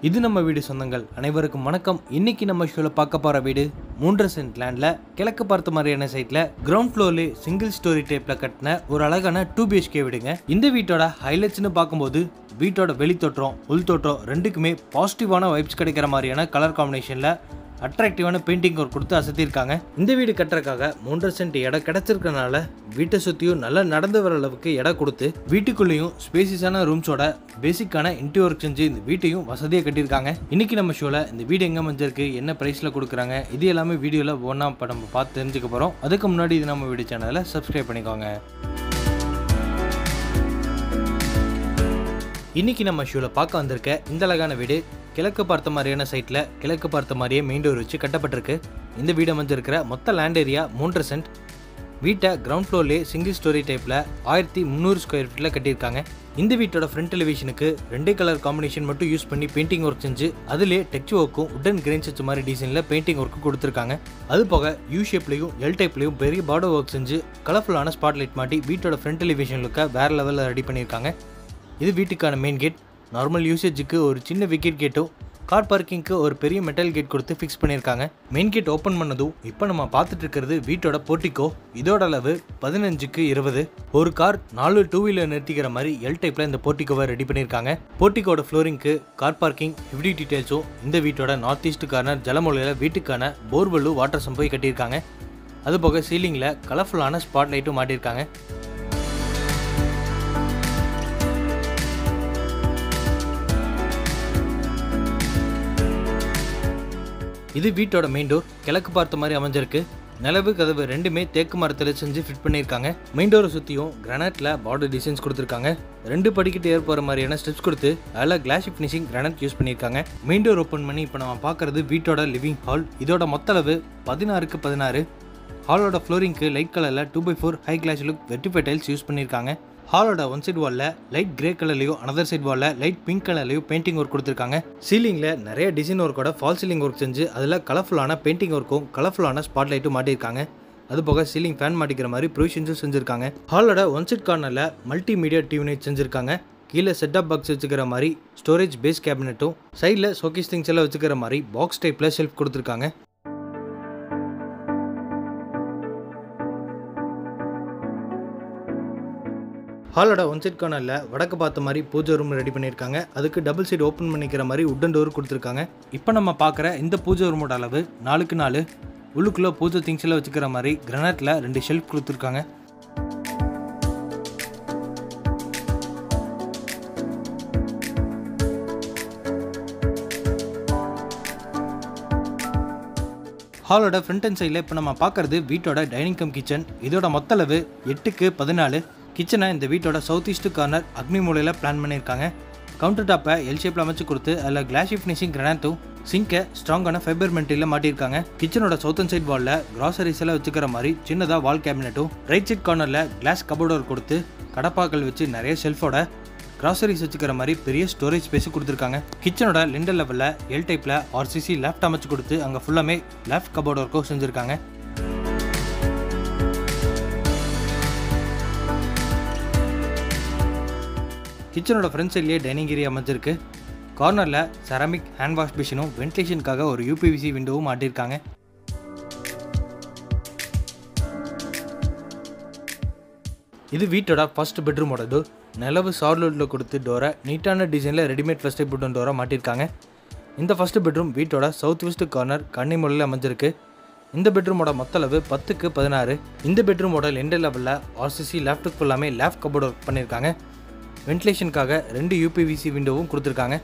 இது நம்ம வீடு சொந்தங்கள் அனைவருக்கும் வணக்கம். இன்னைக்கு நம்ம ஷோல பார்க்க போற வீடு 3 சென்ட் லேண்ட்ல கிழக்கு பார்த்த மாதிரியான சைட்ல கிரவுண்ட் ஃப்ளோர்ல சிங்கிள் ஸ்டோரி டைப்ல கட்டின ஒரு அழகான 2 BHK வீடுங்க. இந்த வீட்டோட ஹைலைட்ஸ்னு பார்க்கும்போது வீட்டோட வெளித்தோற்றம் உள் தோற்றம் ரெண்டுக்குமே பாசிட்டிவான வைப்ஸ் கிடைக்கிற மாதிரியான கலர் காம்பினேஷன்ல அட்ராக்டிவான பெயிண்டிங் ஒர்க் கொடுத்து அசத்திருக்காங்க. இந்த வீடு கட்டுறதுக்காக 3 சென்ட் இடம் கிடைச்சிருக்கனால வீட்டை சுற்றியும் நல்லா நடந்து வர அளவுக்கு இடம் கொடுத்து வீட்டுக்குள்ளேயும் ஸ்பேசியஸான ரூம்ஸோட பேசிக்கான இன்டீரியர் ஒர்க் செஞ்சு இந்த வீட்டையும் வசதியாக கட்டியிருக்காங்க. இன்னைக்கு நம்ம ஷோவில் இந்த வீடு எங்கே அமைஞ்சிருக்கு, என்ன ப்ரைஸில் கொடுக்குறாங்க, இது எல்லாமே வீடியோவில் ஒன்றா நம்ம பார்த்து தெரிஞ்சுக்க போகிறோம். அதுக்கு முன்னாடி இது நம்ம வீடியோ சேனலை சப்ஸ்கிரைப் பண்ணிக்கோங்க. இன்னைக்கு நம்ம ஷோவில் பார்க்க வந்திருக்க இந்த அழகான வீடு கிழக்கு பார்த்த மாதிரியான சைட்டில் கிழக்கு பார்த்த மாதிரியே மெயின் டோர் வச்சு கட்டப்பட்டிருக்கு. இந்த வீடு அமைஞ்சிருக்கிற மொத்த லேண்ட் ஏரியா 3 சென்ட். வீட்டை கிரவுண்ட் ஃப்ளோர்லேயே சிங்கிள் ஸ்டோரி டைப்பில் 1300 ஸ்கொயர் ஃபீட்டில் கட்டியிருக்காங்க. இந்த வீட்டோட ஃப்ரண்ட் டெலிவிஷனுக்கு 2 கலர் காம்பினேஷன் மட்டும் யூஸ் பண்ணி பெயிண்டிங் ஒர்க் செஞ்சு அதிலே டெக்ஸ்ட் ஒர்க்கும் உடன் கிரெயின் வச்ச மாதிரி டிசைனில் பெயிண்டிங் ஒர்க்கு கொடுத்துருக்காங்க. அது போக யூ ஷேப்லையும் எல் டைப்லையும் பெரிய பார்டர் ஒர்க் செஞ்சு கலர்ஃபுல்லான ஸ்பாட்லைட் மாட்டி வீட்டோட ஃப்ரண்ட் டெலிவிஷன் லுக்கை வேறு லெவலில் ரெடி பண்ணியிருக்காங்க. இது வீட்டுக்கான மெயின் கேட். நார்மல் யூசேஜுக்கு ஒரு சின்ன விக்கெட் கேட்டும் கார் பார்க்கிங்க்கு ஒரு பெரிய மெட்டல் கேட் கொடுத்து ஃபிக்ஸ் பண்ணியிருக்காங்க. மெயின் கேட் ஓப்பன் பண்ணதும் இப்போ நம்ம பார்த்துட்டு இருக்கிறது வீட்டோட போர்ட்டிகோ. இதோட அளவு 15x20. ஒரு கார் 4 2 வீலர் நிறுத்திக்கிற மாதிரி எல் டைப்பில் இந்த போர்ட்டிகோவை ரெடி பண்ணியிருக்காங்க. போர்ட்டிகோட ஃப்ளோரிங்க்கு கார் பார்க்கிங் ஹெவி டீடைல்ஸும் இந்த வீட்டோட நார்த் ஈஸ்ட் கார்னர் ஜலமூலையில் வீட்டுக்கான போர்வெல்லு வாட்டர் சம்பை கட்டியிருக்காங்க. அதுபோக சீலிங்கில் கலர்ஃபுல்லான ஸ்பாட் லைட்டும் மாட்டியிருக்காங்க. இது வீட்டோட மெயின் டோர் கிழக்கு பார்த்த மாதிரி அமைஞ்சிருக்கு. நிலவு கதவு ரெண்டுமே தேக்கு மரத்தில் செஞ்சு ஃபிட் பண்ணியிருக்காங்க. மெயின் டோரை சுற்றியும் கிரானைட்ல பார்டர் டிசைன்ஸ் கொடுத்துருக்காங்க. 2 படிக்கட்டு ஏற போகிற மாதிரியான ஸ்டெப்ஸ் கொடுத்து அதில் கிளாஸ் ஃபினிஷிங் கிரானைட் யூஸ் பண்ணியிருக்காங்க. மெயின் டோர் ஓப்பன் பண்ணி இப்போ நம்ம பார்க்குறது வீட்டோட லிவிங் ஹால். இதோட மொத்த அளவு 16x16. ஹாலோட ஃப்ளோரிங்க்கு லைட் கலரில் 2x4 ஹை கிளாஸ் லுக் வெர்டிஃபை டைல்ஸ் யூஸ் பண்ணியிருக்காங்க. ஹாலோட ஒன் சைட் வாலில் லைட் கிரே கலர்லையும் அனதர் சைட் வாலில் லைட் பிங்க் கலர்லையும் பெயிண்டிங் ஒர்க் கொடுத்துருக்காங்க. சீலிங்கில் நிறைய டிசைன் ஒர்க்கோட ஃபால் சீலிங் ஒர்க் செஞ்சு அதில் கலர்ஃபுல்லான பெயிண்டிங் ஒர்க்கும் கலர்ஃபுல்லான ஸ்பாட் லைட்டும் மாட்டியிருக்காங்க. அதுபோக சீலிங் ஃபேன் மாட்டிக்கிற மாதிரி ப்ரொவிஷன்ஸும் செஞ்சுருக்காங்க. ஹாலோட ஒன் சைட் கார்னரில் மல்டிமீடியா டிவி நைட் செஞ்சுருக்காங்க. கீழே செட்டப் பாக்ஸ் வச்சுக்கிற மாதிரி ஸ்டோரேஜ் பேஸ் கேபினட்டும் சைடில் ஷோகேஸ் திங்ஸ் எல்லாம் வச்சுக்கிற மாதிரி பாக்ஸ் டைப்பில் ஷெல்ஃப் கொடுத்துருக்காங்க. ஹாலோட ஒன் சைட் கார்னரில் வடக்கு பார்த்த மாதிரி பூஜை ரூம் ரெடி பண்ணியிருக்காங்க. அதுக்கு டபுள் சைடு ஓப்பன் பண்ணிக்கிற மாதிரி உட்டன் டோர் கொடுத்துருக்காங்க. இப்போ நம்ம பார்க்குற இந்த பூஜை ரூமோட அளவு 4x4. உள்ளுக்குள்ளே பூஜை திங்ஸ் எல்லாம் வச்சுக்கிற மாதிரி கிரானைட்டில் 2 ஷெல்ஃப் கொடுத்துருக்காங்க. ஹாலோட ஃப்ரண்ட் அண்ட் சைடில் இப்போ நம்ம பார்க்குறது வீட்டோட டைனிங் கம் கிச்சன். இதோட மொத்த அளவு 8x14. கிச்சனை இந்த வீட்டோட சவுத் ஈஸ்ட் கார்னர் அக்னி மூலையில் பிளான் பண்ணியிருக்காங்க. கவுண்டர் டாப்பை எல் ஷேப்பில் அமைச்சு கொடுத்து அதில் கிளாஸி ஃபினிஷிங் கிரானைட்டும் சிங்கை ஸ்ட்ராங்கான ஃபைபர் மெட்டீரியலில் மாட்டியிருக்காங்க. கிச்சனோட சவுத்தன் சைட் வாலில் கிராசரிஸ் எல்லாம் வச்சுக்கிற மாதிரி சின்னதாக வால் கேபினட்டும் ரைட் சைட் கார்னரில் கிளாஸ் கபோர்டர் கொடுத்து கடப்பாக்கள் வச்சு நிறைய ஷெல்ஃபோட கிராசரிஸ் வச்சுக்கிற மாதிரி பெரிய ஸ்டோரேஜ் ஸ்பேஸ் கொடுத்துருக்காங்க. கிச்சனோட லிண்டர் லெவலில் எல் டைப்பில் RCC லெஃப்ட் அமைச்சு கொடுத்து அங்கே ஃபுல்லாமே லெஃப்ட் கபோர்ட் ஒர்க்கும் செஞ்சுருக்காங்க. கிச்சனோட ஃப்ரண்ட் சைட்லேயே டைனிங் ஏரியா அமைஞ்சிருக்கு. கார்னரில் செராமிக் ஹேண்ட் வாஷ் மிஷினும் வென்டிலேஷனுக்காக ஒரு UPVC விண்டோவும் மாட்டியிருக்காங்க. இது வீட்டோட ஃபர்ஸ்ட் பெட்ரூமோட டோர். நிலவு சார்லோட்டில் கொடுத்து டோரை நீட்டான டிசைனில் ரெடிமேட் ஃபர்ஸ்ட் புட்டன் டோரை மாட்டியிருக்காங்க. இந்த ஃபர்ஸ்ட் பெட்ரூம் வீட்டோட சவுத் வெஸ்ட் கார்னர் கன்னிமூலையில் அமைஞ்சிருக்கு. இந்த பெட்ரூமோட மொத்த அளவு 10x16. இந்த பெட்ரூமோட லெண்டர் லெவலில் RCC லேப்டாப் ஃபுல்லாமே லேஃப்ட் கபோர்ட் ஒர்க் பண்ணியிருக்காங்க. வென்டிலேஷனுக்காக 2 UPVC விண்டோவும் கொடுத்துருக்காங்க.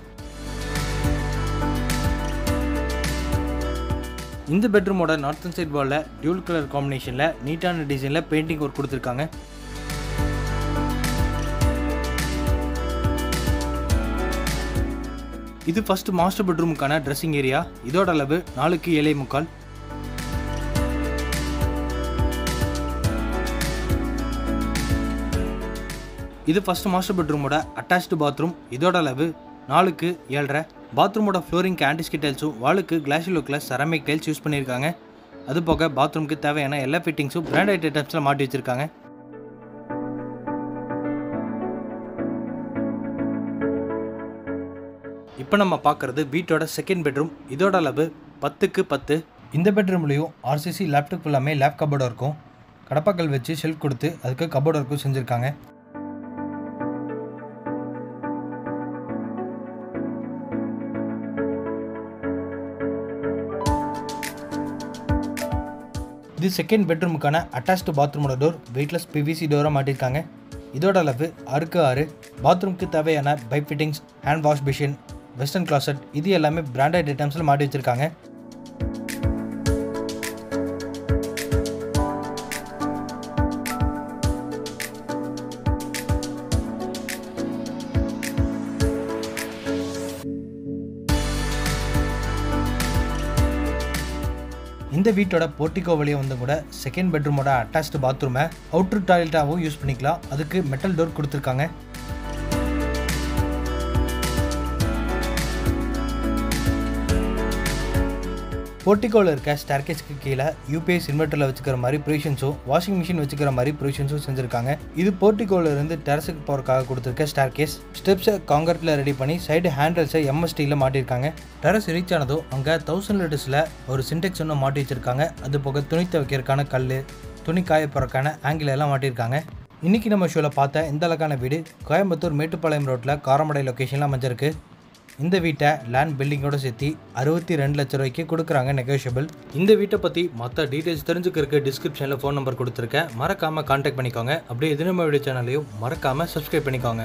இந்த பெட்ரூமோட நார்த்தன் சைட் வாலில் டியூல் கலர் காம்பினேஷனில் நீட்டான டிசைனில் பெயிண்டிங் ஒர்க் கொடுத்துருக்காங்க. இது ஃபர்ஸ்ட் மாஸ்டர் பெட்ரூமுக்கான ட்ரெஸ்ஸிங் ஏரியா. இதோட அளவு 4x7.25. இது ஃபர்ஸ்ட் மாஸ்டர் பெட்ரூமோட அட்டாச்டு பாத்ரூம். இதோட அளவு 4x7.5. பாத்ரூமோட ஃப்ளோரிங்க்கு ஆன்டிஸ்கி டைல்ஸும் வாலுக்கு கிளாஸி லுக்கில் செராமிக் டைல்ஸ் யூஸ் பண்ணியிருக்காங்க. அது போக பாத்ரூமுக்கு தேவையான எல்லா ஃபிட்டிங்ஸும் பிராண்டட் ஐட்டம்ஸில் மாட்டி வச்சுருக்காங்க. இப்போ நம்ம பார்க்குறது வீட்டோட செகண்ட் பெட்ரூம். இதோட அளவு 10க்கு 10. இந்த பெட்ரூம்லேயும் ஆர்சிசி லேப்டாப் ஃபுல்லாமே லேப் கபோர்டு இருக்கும். கடப்பாக்கல் வச்சு ஷெல்ஃப் கொடுத்து அதுக்கு கபோர்டு ஒர்க்கும் செஞ்சுருக்காங்க. இது செகண்ட் பெட்ரூமுக்கான அட்டாச்டு பாத்ரூமோட டோர். வெயிட்லெஸ் பிவிசி டோராக மாட்டியிருக்காங்க. இதோட அளவு 6க்கு 6. பாத்ரூமுக்கு தேவையான pipe fittings, hand wash machine, western closet இது எல்லாமே பிராண்டட் ஐட்டம்ஸில் மாட்டி வச்சுருக்காங்க. இந்த வீட்டோட போர்ட்டிகோ வழியாக வந்து கூட செகண்ட் பெட்ரூமோட அட்டாச்டு பாத்ரூமை அவுட்டர் டாய்லெட்டாகவும் யூஸ் பண்ணிக்கலாம். அதுக்கு மெட்டல் டோர் கொடுத்துருக்காங்க. போர்ட்டிகோவில் இருக்க ஸ்டேர்கேஸ்க்கு கீழே யூபிஎஸ் இன்வெர்ட்டரில் வச்சுக்கிற மாதிரி ப்ரொவிஷன்ஸும் வாஷிங் மிஷின் வச்சுக்கிற மாதிரி ப்ரொவிஷன்ஸும் செஞ்சுருக்காங்க. இது போர்ட்டிகோவில் இருந்து டெரஸுக்கு போகிறக்காக கொடுத்துருக்க ஸ்டேர்கேஸ். ஸ்டெப்ஸை காங்கிரீட்டில் ரெடி பண்ணி சைடு ஹேண்டில்ஸை எம்எஸ்டியில் மாட்டியிருக்காங்க. டெரஸ் ரீச் ஆனதும் அங்கே 1000 லிட்டர்ஸில் ஒரு சின்டெக்ஸ் ஒன்று மாட்டி வச்சுருக்காங்க. அது போக துணி துவைக்கிறதுக்கான கல், துணி காய போகிறக்கான ஆங்கிள் எல்லாம் மாட்டியிருக்காங்க. இன்றைக்கி நம்ம ஷோவில் பார்த்த இந்த அழகான வீடு கோயம்புத்தூர் மேட்டுப்பாளையம் ரோட்டில் காரமடை லொக்கேஷனில் அமைஞ்சிருக்கு. இந்த வீட்டை லேண்ட் பில்டிங்கோட சேர்த்து 62 லட்ச ரூபாய்க்கு கொடுக்குறாங்க, நெகோஷியபிள். இந்த வீட்டை பற்றி மற்ற டீட்டெயில்ஸ் தெரிஞ்சுக்கிறதுக்கு டிஸ்கிரிப்ஷனில் ஃபோன் நம்பர் கொடுத்துருக்கேன். மறக்காமல் கான்டாக்ட் பண்ணிக்கோங்க. அப்படியே இது நம்ம வீடியோ சேனலையும் மறக்காமல் சப்ஸ்கிரைப் பண்ணிக்கோங்க.